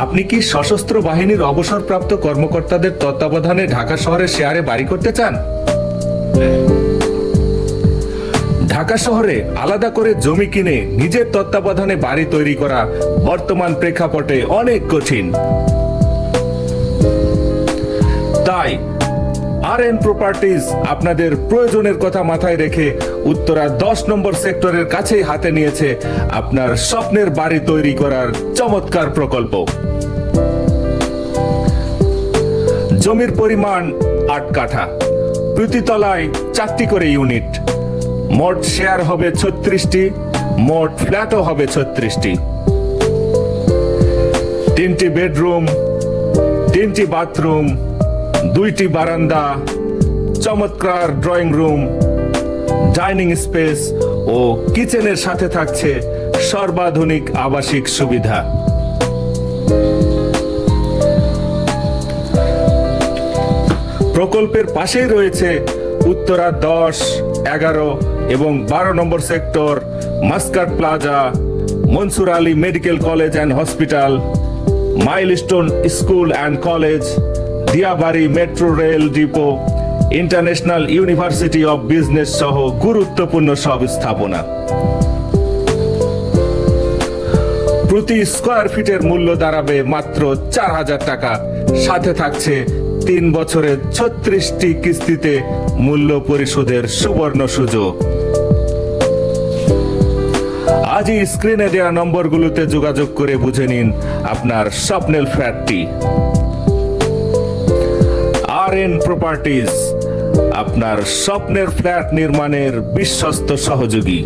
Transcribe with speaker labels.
Speaker 1: আপনি কি সশস্ত্র বাহিনীর অবসরপ্রাপ্ত কর্মকর্তাদের তত্ত্বাবধানে ঢাকা শহরে শেয়ারে বাড়ি করতে চান? ঢাকা শহরে আলাদা করে জমি কিনে নিজের তত্ত্বাবধানে বাড়ি তৈরি করা বর্তমান প্রেক্ষাপটে অনেক কঠিন। তাই আর.এন প্রপার্টিজ আপনাদের প্রয়োজনের কথা মাথায় রেখে উত্তরা 10 নম্বর সেক্টরের কাছেই হাতে নিয়েছে আপনার স্বপ্নের বাড়ি তৈরি করার চমৎকার প্রকল্প। জমির পরিমাণ 8 কাঠা, প্রতি তলায় 4টি করে ইউনিট, মোট শেয়ার হবে 36টি, মোট ফ্ল্যাটও হবে 36টি। 3টি বেডরুম, 3টি বাথরুম, 2টি বারান্দা, চমৎকার ড্রয়িং রুম, ডাইনিং স্পেস ও কিচেনের সাথে থাকছে সর্বাধুনিক আবাসিক সুবিধা। প্রকল্পের পাশেই রয়েছে উত্তরা 10, 11 এবং 12 number sector, Muscat Plaza, Mansur Ali Medical College and Hospital, Milestone School and College, Diabari metro rail depot, International University of Business সহ গুরুত্বপূর্ণ সব স্থাপনা। প্রতি স্কয়ার ফিটের মূল্য দাঁড়াবে মাত্র 4,000 টাকা, সাথে থাকছে 3 বছরের 36টি কিস্তিতে মূল্য পরিশোধের সুবর্ণ সুযোগ। আজই স্ক্রিনে দেওয়া নম্বরগুলোতে যোগাযোগ করে বুঝে নিন আপনার স্বপ্নের ফ্ল্যাটটি। আর.এন প্রপার্টিজ, আপনার স্বপ্নের ফ্ল্যাট নির্মাণের বিশ্বস্ত সহযোগী।